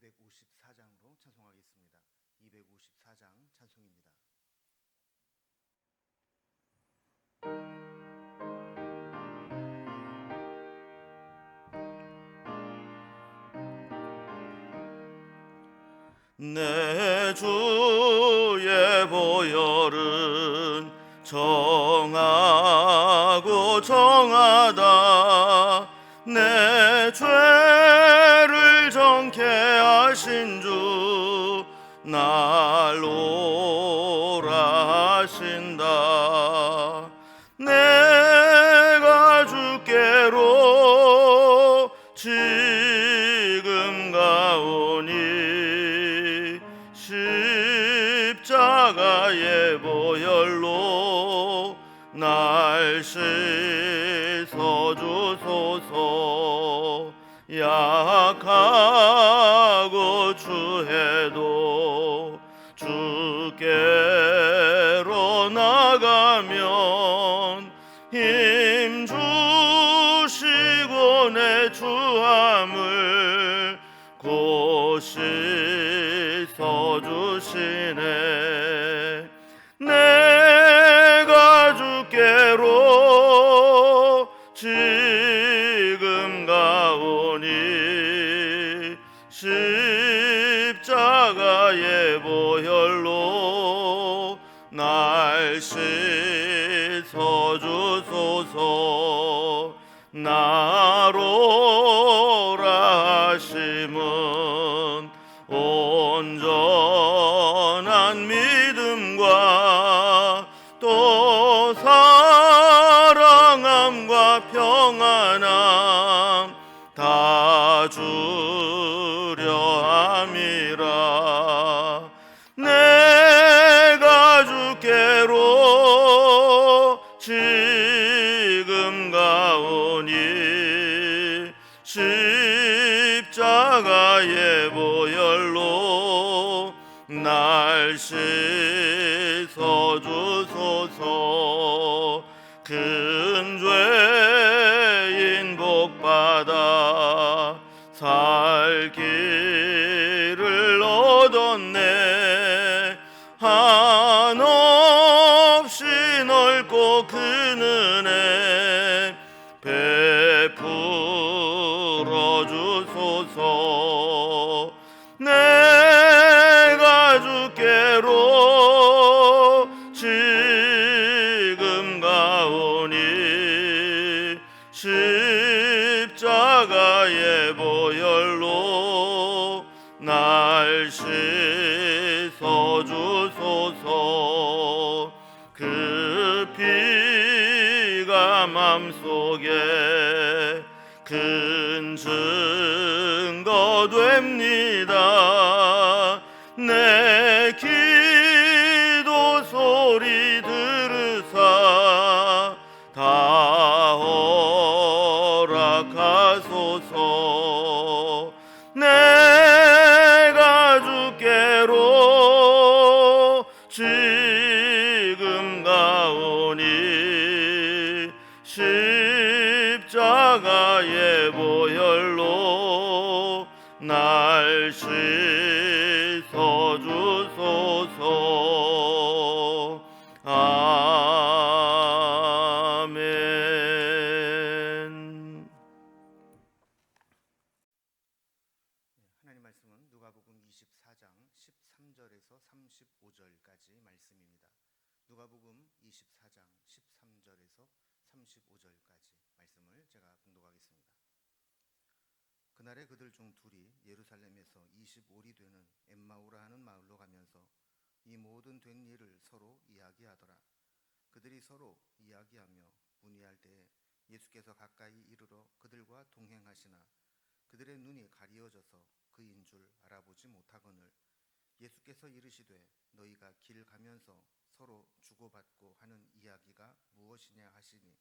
254장으로 찬송하겠습니다. 254장 찬송입니다. 내 주의 보혈은 정하고 정하다. 내 죄를 정케 하신 주 날 오라 하신다. 내가 주께로 지금 가오니 십자가의 보혈로 날 씻어주소서. 약하고 추해도 주께로 나가면 힘 주시고 내 주함을 곧 씻어주시네. 내가 주께로 지금 가오니 십자가의 보혈로 날 씻어주소서. 나로라 하심은 온전한 믿음과 또 사랑함과 평안함 다 주려 함이라. 내가 주께로 지금 가오니 십자가의 보혈로 날 씻어주소서. 큰 죄인 복받아 살 길을 얻었네. 한없이 넓고 큰 은혜 베풀어 주소서. 내가 주께로 지금 가오니 십자가의 보혈로 날 씻어주소서. 그 피가 맘속에 큰 증거 됩니다. 내 기도 소리 들으사 다 허락하소서. 내가 주께로 지금 가오니 십자가의 보혈로 날 씻어주소서. 아멘. 하나님 말씀은 누가복음 24장 13절에서 35절까지 말씀입니다. 누가복음 24장 13절에서 35절까지 말씀을 제가 봉독하겠습니다. 그날에 그들 중 둘이 예루살렘에서 25리 되는 엠마오라 하는 마을로 가면서 이 모든 된 일을 서로 이야기하더라. 그들이 서로 이야기하며 문의할 때에 예수께서 가까이 이르러 그들과 동행하시나 그들의 눈이 가리어져서 그인 줄 알아보지 못하거늘 예수께서 이르시되 너희가 길 가면서 서로 주고받고 하는 이야기가 무엇이냐 하시니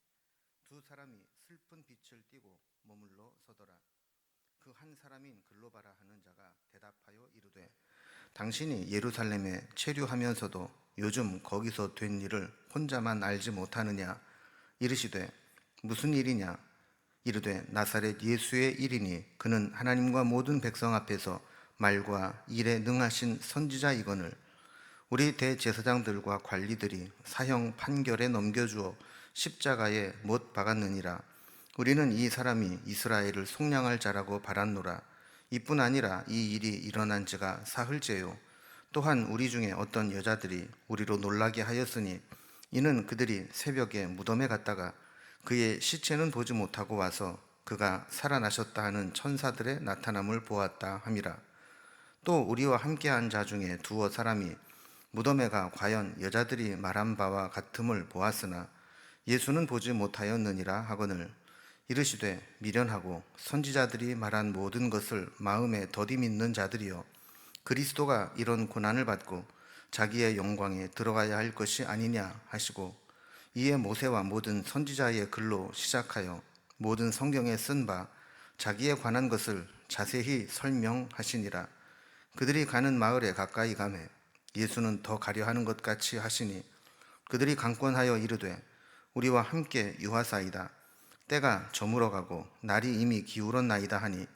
두 사람이 슬픈 빛을 띠고 머물러 서더라. 그 한 사람인 글로바라 하는 자가 대답하여 이르되 당신이 예루살렘에 체류하면서도 요즘 거기서 된 일을 혼자만 알지 못하느냐. 이르시되 무슨 일이냐. 이르되 나사렛 예수의 일이니 그는 하나님과 모든 백성 앞에서 말과 일에 능하신 선지자이거늘 우리 대제사장들과 관리들이 사형 판결에 넘겨주어 십자가에 못 박았느니라. 우리는 이 사람이 이스라엘을 속량할 자라고 바랐노라. 이뿐 아니라 이 일이 일어난 지가 사흘째요. 또한 우리 중에 어떤 여자들이 우리로 놀라게 하였으니 이는 그들이 새벽에 무덤에 갔다가 그의 시체는 보지 못하고 와서 그가 살아나셨다 하는 천사들의 나타남을 보았다 함이라. 또 우리와 함께한 자 중에 두어 사람이 무덤에 가 과연 여자들이 말한 바와 같음을 보았으나 예수는 보지 못하였느니라 하거늘 이르시되 미련하고 선지자들이 말한 모든 것을 마음에 더디 믿는 자들이여 그리스도가 이런 고난을 받고 자기의 영광에 들어가야 할 것이 아니냐 하시고 이에 모세와 모든 선지자의 글로 시작하여 모든 성경에 쓴 바 자기에 관한 것을 자세히 설명하시니라. 그들이 가는 마을에 가까이 가매 예수는 더 가려 하는 것 같이 하시니 그들이 강권하여 이르되 우리와 함께 유하사이다. 때가 저물어 가고 날이 이미 기울었나이다 하니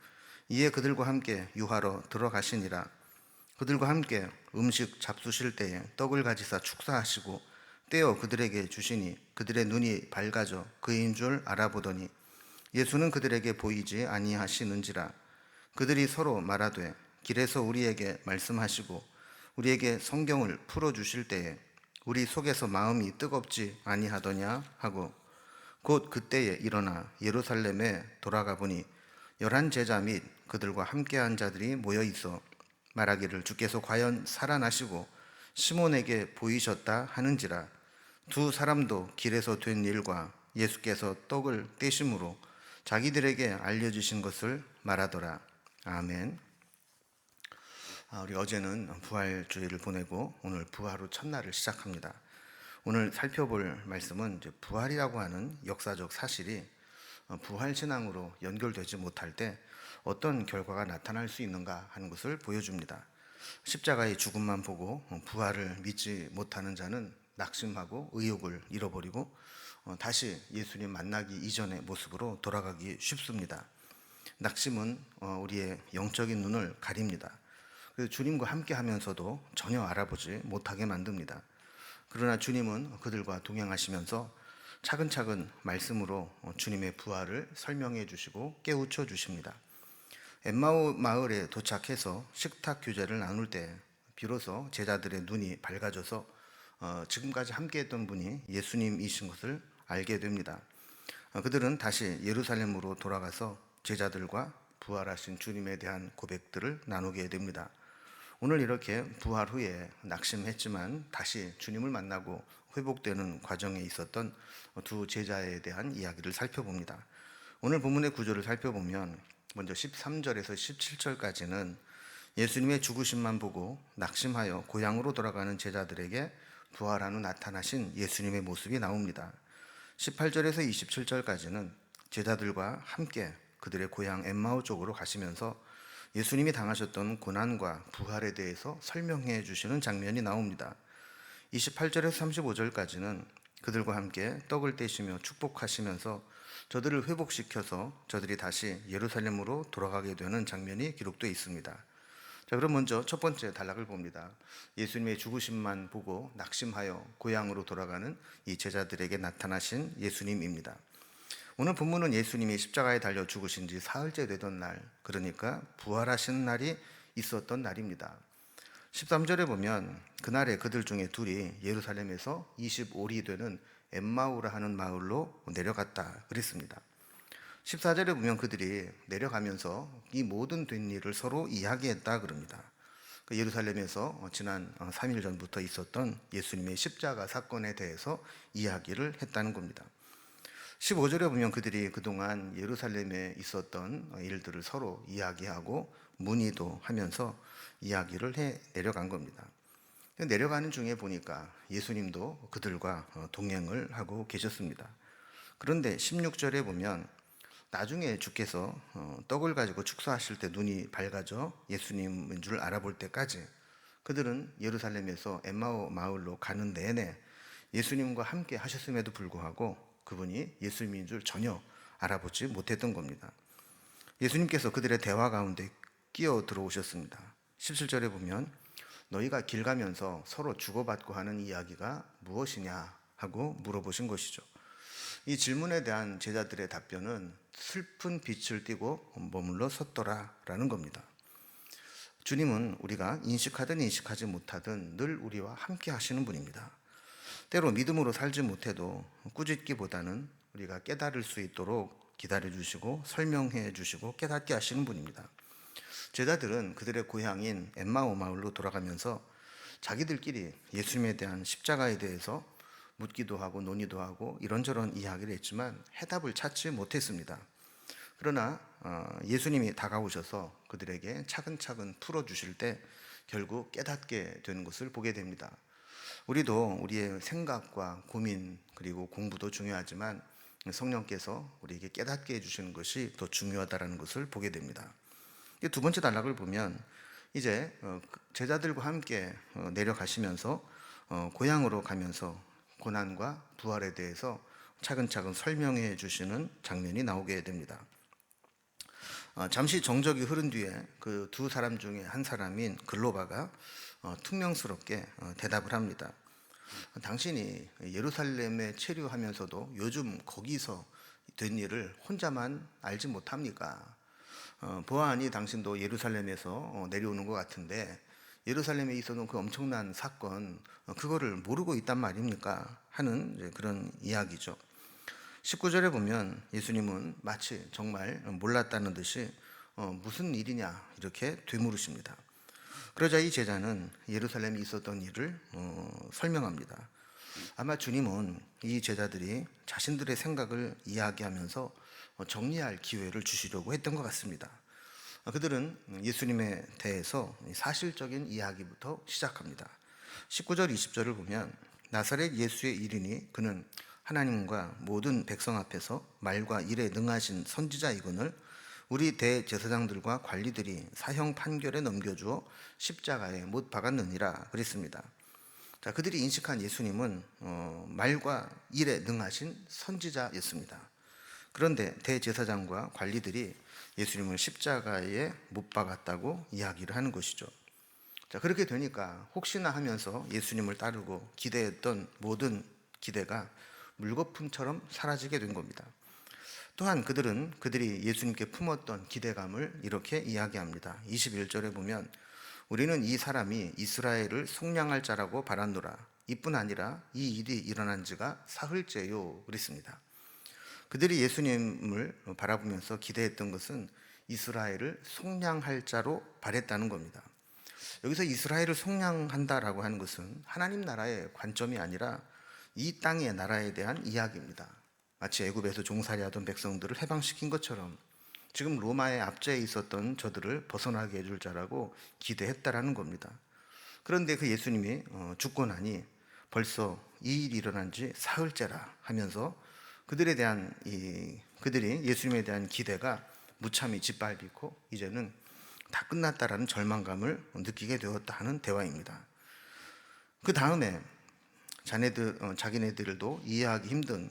이에 그들과 함께 유하러 들어가시니라. 그들과 함께 음식 잡수실 때에 떡을 가지사 축사하시고 떼어 그들에게 주시니 그들의 눈이 밝아져 그인 줄 알아보더니 예수는 그들에게 보이지 아니하시는지라. 그들이 서로 말하되 길에서 우리에게 말씀하시고 우리에게 성경을 풀어주실 때에 우리 속에서 마음이 뜨겁지 아니하더냐 하고 곧 그때에 일어나 예루살렘에 돌아가 보니 11 제자 및 그들과 함께한 자들이 모여 있어 말하기를 주께서 과연 살아나시고 시몬에게 보이셨다 하는지라. 두 사람도 길에서 된 일과 예수께서 떡을 떼심으로 자기들에게 알려주신 것을 말하더라. 아멘. 우리 어제는 부활주일을 보내고 오늘 부활 후 첫날을 시작합니다. 오늘 살펴볼 말씀은 이제 부활이라고 하는 역사적 사실이 부활신앙으로 연결되지 못할 때 어떤 결과가 나타날 수 있는가 하는 것을 보여줍니다. 십자가의 죽음만 보고 부활을 믿지 못하는 자는 낙심하고 의욕을 잃어버리고 다시 예수님 만나기 이전의 모습으로 돌아가기 쉽습니다. 낙심은 우리의 영적인 눈을 가립니다. 그래서 주님과 함께 하면서도 전혀 알아보지 못하게 만듭니다. 그러나 주님은 그들과 동행하시면서 차근차근 말씀으로 주님의 부활을 설명해 주시고 깨우쳐 주십니다. 엠마오 마을에 도착해서 식탁 교제를 나눌 때 비로소 제자들의 눈이 밝아져서 지금까지 함께했던 분이 예수님이신 것을 알게 됩니다. 그들은 다시 예루살렘으로 돌아가서 제자들과 부활하신 주님에 대한 고백들을 나누게 됩니다. 오늘 이렇게 부활 후에 낙심했지만 다시 주님을 만나고 회복되는 과정에 있었던 두 제자에 대한 이야기를 살펴봅니다. 오늘 본문의 구조를 살펴보면 먼저 13절에서 17절까지는 예수님의 죽으심만 보고 낙심하여 고향으로 돌아가는 제자들에게 부활한 후 나타나신 예수님의 모습이 나옵니다. 18절에서 27절까지는 제자들과 함께 그들의 고향 엠마오 쪽으로 가시면서 예수님이 당하셨던 고난과 부활에 대해서 설명해 주시는 장면이 나옵니다. 28절에서 35절까지는 그들과 함께 떡을 떼시며 축복하시면서 저들을 회복시켜서 저들이 다시 예루살렘으로 돌아가게 되는 장면이 기록되어 있습니다. 자, 그럼 먼저 첫 번째 단락을 봅니다. 예수님의 죽으심만 보고 낙심하여 고향으로 돌아가는 이 제자들에게 나타나신 예수님입니다. 오늘 본문은 예수님이 십자가에 달려 죽으신 지 사흘째 되던 날, 그러니까 부활하신 날이 있었던 날입니다. 13절에 보면 그날에 그들 중에 둘이 예루살렘에서 25리 되는 엠마오라 하는 마을로 내려갔다 그랬습니다. 14절에 보면 그들이 내려가면서 이 모든 된 일을 서로 이야기했다 그럽니다. 예루살렘에서 지난 3일 전부터 있었던 예수님의 십자가 사건에 대해서 이야기를 했다는 겁니다. 15절에 보면 그들이 그동안 예루살렘에 있었던 일들을 서로 이야기하고 문의도 하면서 이야기를 해 내려간 겁니다. 내려가는 중에 보니까 예수님도 그들과 동행을 하고 계셨습니다. 그런데 16절에 보면 나중에 주께서 떡을 가지고 축사하실 때 눈이 밝아져 예수님인 줄 알아볼 때까지 그들은 예루살렘에서 엠마오 마을로 가는 내내 예수님과 함께 하셨음에도 불구하고 그분이 예수님인 줄 전혀 알아보지 못했던 겁니다. 예수님께서 그들의 대화 가운데 끼어 들어오셨습니다. 17절에 보면 너희가 길 가면서 서로 주고받고 하는 이야기가 무엇이냐 하고 물어보신 것이죠. 이 질문에 대한 제자들의 답변은 슬픈 빛을 띠고 머물러 섰더라라는 겁니다. 주님은 우리가 인식하든 인식하지 못하든 늘 우리와 함께 하시는 분입니다. 때로 믿음으로 살지 못해도 꾸짖기보다는 우리가 깨달을 수 있도록 기다려 주시고 설명해 주시고 깨닫게 하시는 분입니다. 제자들은 그들의 고향인 엠마오 마을로 돌아가면서 자기들끼리 예수님에 대한 십자가에 대해서 묻기도 하고 논의도 하고 이런저런 이야기를 했지만 해답을 찾지 못했습니다. 그러나 예수님이 다가오셔서 그들에게 차근차근 풀어주실 때 결국 깨닫게 되는 것을 보게 됩니다. 우리도 우리의 생각과 고민 그리고 공부도 중요하지만 성령께서 우리에게 깨닫게 해주시는 것이 더 중요하다는 것을 보게 됩니다. 두 번째 단락을 보면 이제 제자들과 함께 내려가시면서 고향으로 가면서 고난과 부활에 대해서 차근차근 설명해 주시는 장면이 나오게 됩니다. 잠시 정적이 흐른 뒤에 그 두 사람 중에 한 사람인 글로바가 퉁명스럽게 대답을 합니다. 당신이 예루살렘에 체류하면서도 요즘 거기서 된 일을 혼자만 알지 못합니까? 보아하니 당신도 예루살렘에서 내려오는 것 같은데 예루살렘에 있어도 그 엄청난 사건 그거를 모르고 있단 말입니까? 하는 그런 이야기죠. 19절에 보면 예수님은 마치 정말 몰랐다는 듯이 무슨 일이냐 이렇게 되물으십니다. 그러자 이 제자는 예루살렘에 있었던 일을 설명합니다. 아마 주님은 이 제자들이 자신들의 생각을 이야기하면서 정리할 기회를 주시려고 했던 것 같습니다. 그들은 예수님에 대해서 사실적인 이야기부터 시작합니다. 19절 20절을 보면 나사렛 예수의 일이니 그는 하나님과 모든 백성 앞에서 말과 일에 능하신 선지자이거늘 우리 대제사장들과 관리들이 사형 판결에 넘겨주어 십자가에 못 박았느니라 그랬습니다. 자, 그들이 인식한 예수님은 말과 일에 능하신 선지자였습니다. 그런데 대제사장과 관리들이 예수님을 십자가에 못 박았다고 이야기를 하는 것이죠. 자, 그렇게 되니까 혹시나 하면서 예수님을 따르고 기대했던 모든 기대가 물거품처럼 사라지게 된 겁니다. 또한 그들이 예수님께 품었던 기대감을 이렇게 이야기합니다. 21절에 보면 우리는 이 사람이 이스라엘을 속량할 자라고 바랐노라. 이뿐 아니라 이 일이 일어난 지가 사흘째요 그랬습니다. 그들이 예수님을 바라보면서 기대했던 것은 이스라엘을 속량할 자로 바랬다는 겁니다. 여기서 이스라엘을 속량한다라고 하는 것은 하나님 나라의 관점이 아니라 이 땅의 나라에 대한 이야기입니다. 마치 애굽에서 종살이하던 백성들을 해방시킨 것처럼 지금 로마의 압제에 있었던 저들을 벗어나게 해줄 자라고 기대했다라는 겁니다. 그런데 그 예수님이 죽고 나니 벌써 이 일이 일어난 지 사흘째라 하면서 그들이 예수님에 대한 기대가 무참히 짓밟히고 이제는 다 끝났다라는 절망감을 느끼게 되었다 하는 대화입니다. 그 다음에 자기네들도 이해하기 힘든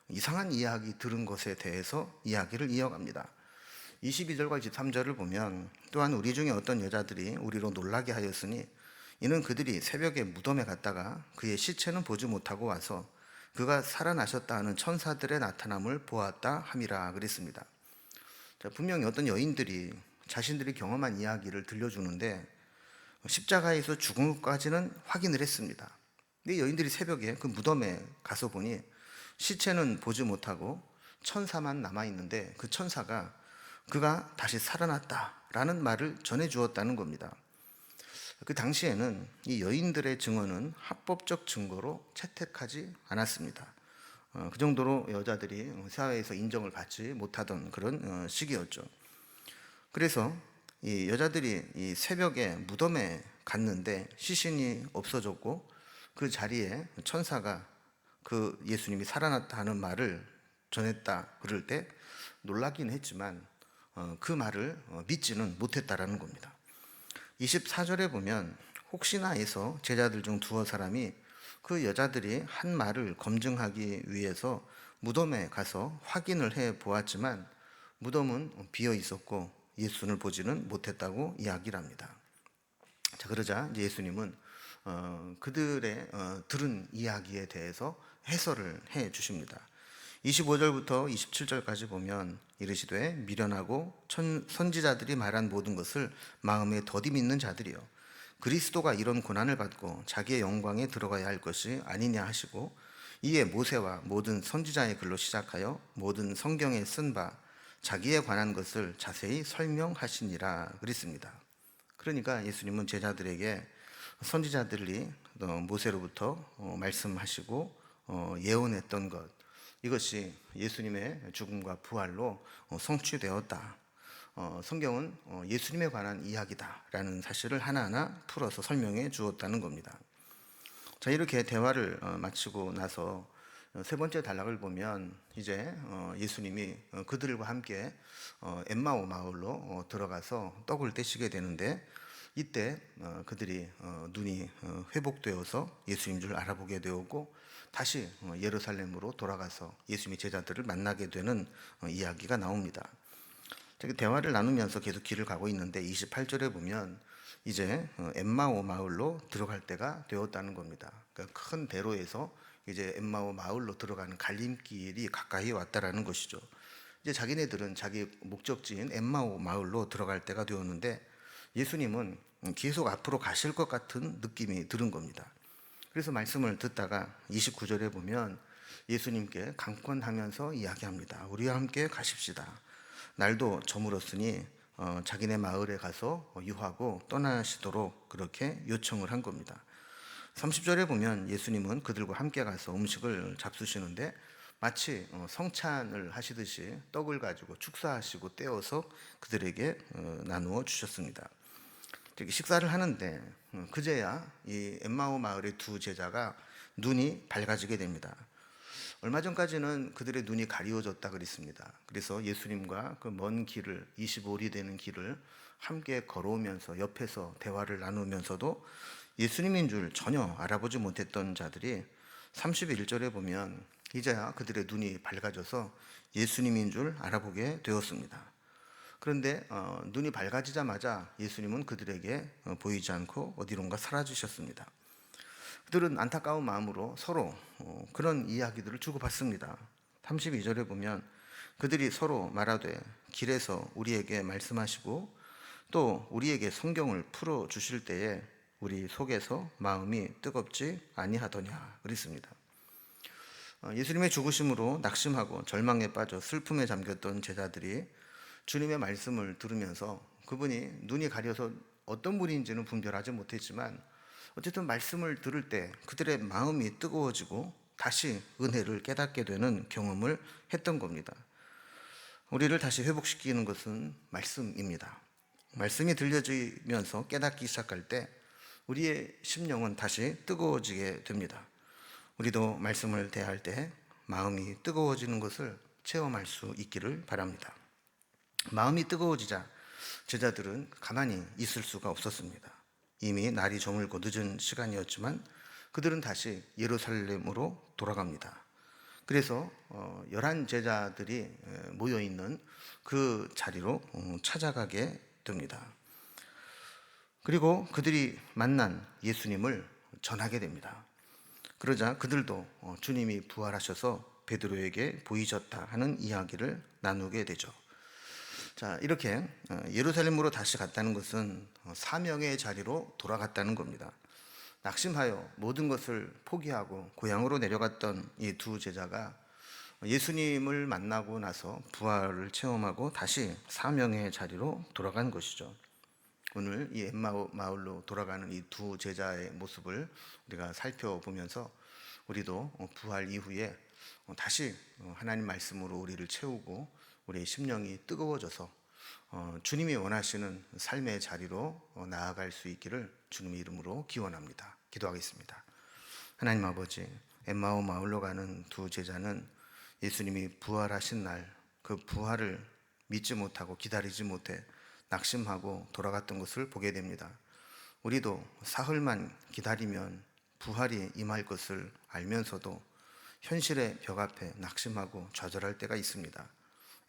이상한 이야기 들은 것에 대해서 이야기를 이어갑니다. 22절과 23절을 보면 또한 우리 중에 어떤 여자들이 우리로 놀라게 하였으니 이는 그들이 새벽에 무덤에 갔다가 그의 시체는 보지 못하고 와서 그가 살아나셨다 하는 천사들의 나타남을 보았다 함이라 그랬습니다. 자, 분명히 어떤 여인들이 자신들이 경험한 이야기를 들려주는데 십자가에서 죽은 것까지는 확인을 했습니다. 근데 여인들이 새벽에 그 무덤에 가서 보니 시체는 보지 못하고 천사만 남아있는데 그 천사가 그가 다시 살아났다라는 말을 전해주었다는 겁니다. 그 당시에는 이 여인들의 증언은 합법적 증거로 채택하지 않았습니다. 그 정도로 여자들이 사회에서 인정을 받지 못하던 그런 시기였죠. 그래서 이 여자들이 이 새벽에 무덤에 갔는데 시신이 없어졌고 그 자리에 천사가 그 예수님이 살아났다 하는 말을 전했다 그럴 때 놀라긴 했지만 그 말을 믿지는 못했다라는 겁니다. 24절에 보면 혹시나 해서 제자들 중 두어 사람이 그 여자들이 한 말을 검증하기 위해서 무덤에 가서 확인을 해 보았지만 무덤은 비어 있었고 예수님을 보지는 못했다고 이야기를 합니다. 자, 그러자 이제 예수님은 그들의 들은 이야기에 대해서 해설을 해 주십니다. 25절부터 27절까지 보면 이르시되 미련하고 선지자들이 말한 모든 것을 마음에 더디 믿는 자들이요 그리스도가 이런 고난을 받고 자기의 영광에 들어가야 할 것이 아니냐 하시고 이에 모세와 모든 선지자의 글로 시작하여 모든 성경에 쓴 바 자기에 관한 것을 자세히 설명하시니라 그랬습니다. 그러니까 예수님은 제자들에게 선지자들이 모세로부터 말씀하시고 예언했던 것, 이것이 예수님의 죽음과 부활로 성취되었다. 성경은 예수님에 관한 이야기다라는 사실을 하나하나 풀어서 설명해 주었다는 겁니다. 자, 이렇게 대화를 마치고 나서 세 번째 단락을 보면 이제 예수님이 그들과 함께 엠마오 마을로 들어가서 떡을 떼시게 되는데, 이때 그들이 눈이 회복되어서 예수님 줄 알아보게 되었고 다시 예루살렘으로 돌아가서 예수님의 제자들을 만나게 되는 이야기가 나옵니다. 대화를 나누면서 계속 길을 가고 있는데 28절에 보면 이제 엠마오 마을로 들어갈 때가 되었다는 겁니다. 그러니까 큰 대로에서 이제 엠마오 마을로 들어가는 갈림길이 가까이 왔다라는 것이죠. 이제 자기네들은 자기 목적지인 엠마오 마을로 들어갈 때가 되었는데 예수님은 계속 앞으로 가실 것 같은 느낌이 드는 겁니다. 그래서 말씀을 듣다가 29절에 보면 예수님께 강권하면서 이야기합니다. 우리와 함께 가십시다. 날도 저물었으니 자기네 마을에 가서 유하고 떠나시도록 그렇게 요청을 한 겁니다. 30절에 보면 예수님은 그들과 함께 가서 음식을 잡수시는데 마치 성찬을 하시듯이 떡을 가지고 축사하시고 떼어서 그들에게 나누어 주셨습니다. 식사를 하는데 그제야 이 엠마오 마을의 두 제자가 눈이 밝아지게 됩니다. 얼마 전까지는 그들의 눈이 가리워졌다 그랬습니다. 그래서 예수님과 그 먼 길을 25리 되는 길을 함께 걸어오면서 옆에서 대화를 나누면서도 예수님인 줄 전혀 알아보지 못했던 자들이 31절에 보면 이제야 그들의 눈이 밝아져서 예수님인 줄 알아보게 되었습니다. 그런데 눈이 밝아지자마자 예수님은 그들에게 보이지 않고 어디론가 사라지셨습니다. 그들은 안타까운 마음으로 서로 그런 이야기들을 주고받습니다. 32절에 보면 그들이 서로 말하되 길에서 우리에게 말씀하시고 또 우리에게 성경을 풀어 주실 때에 우리 속에서 마음이 뜨겁지 아니하더냐 그랬습니다. 예수님의 죽으심으로 낙심하고 절망에 빠져 슬픔에 잠겼던 제자들이 주님의 말씀을 들으면서 그분이 눈이 가려서 어떤 분인지는 분별하지 못했지만 어쨌든 말씀을 들을 때 그들의 마음이 뜨거워지고 다시 은혜를 깨닫게 되는 경험을 했던 겁니다. 우리를 다시 회복시키는 것은 말씀입니다. 말씀이 들려지면서 깨닫기 시작할 때 우리의 심령은 다시 뜨거워지게 됩니다. 우리도 말씀을 대할 때 마음이 뜨거워지는 것을 체험할 수 있기를 바랍니다. 마음이 뜨거워지자 제자들은 가만히 있을 수가 없었습니다. 이미 날이 저물고 늦은 시간이었지만 그들은 다시 예루살렘으로 돌아갑니다. 그래서 11 제자들이 모여있는 그 자리로 찾아가게 됩니다. 그리고 그들이 만난 예수님을 전하게 됩니다. 그러자 그들도 주님이 부활하셔서 베드로에게 보이셨다 하는 이야기를 나누게 되죠. 자, 이렇게 예루살렘으로 다시 갔다는 것은 사명의 자리로 돌아갔다는 겁니다. 낙심하여 모든 것을 포기하고 고향으로 내려갔던 이 두 제자가 예수님을 만나고 나서 부활을 체험하고 다시 사명의 자리로 돌아간 것이죠. 오늘 이 엠마오 마을로 돌아가는 이 두 제자의 모습을 우리가 살펴보면서 우리도 부활 이후에 다시 하나님 말씀으로 우리를 채우고 우리의 심령이 뜨거워져서 주님이 원하시는 삶의 자리로 나아갈 수 있기를 주님의 이름으로 기원합니다. 기도하겠습니다. 하나님 아버지, 엠마오 마을로 가는 두 제자는 예수님이 부활하신 날 그 부활을 믿지 못하고 기다리지 못해 낙심하고 돌아갔던 것을 보게 됩니다. 우리도 사흘만 기다리면 부활이 임할 것을 알면서도 현실의 벽 앞에 낙심하고 좌절할 때가 있습니다.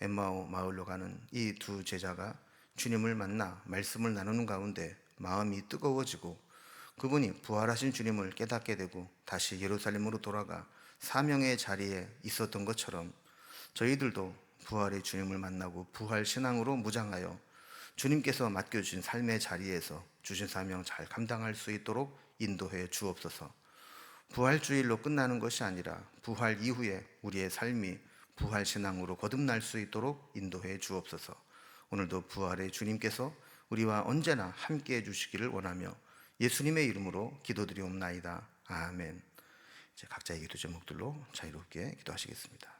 엠마오 마을로 가는 이 두 제자가 주님을 만나 말씀을 나누는 가운데 마음이 뜨거워지고 그분이 부활하신 주님을 깨닫게 되고 다시 예루살렘으로 돌아가 사명의 자리에 있었던 것처럼 저희들도 부활의 주님을 만나고 부활 신앙으로 무장하여 주님께서 맡겨주신 삶의 자리에서 주신 사명 잘 감당할 수 있도록 인도해 주옵소서. 부활주일로 끝나는 것이 아니라 부활 이후에 우리의 삶이 부활 신앙으로 거듭날 수 있도록 인도해 주옵소서. 오늘도 부활의 주님께서 우리와 언제나 함께해 주시기를 원하며 예수님의 이름으로 기도드리옵나이다. 아멘. 이제 각자의 기도 제목들로 자유롭게 기도하시겠습니다.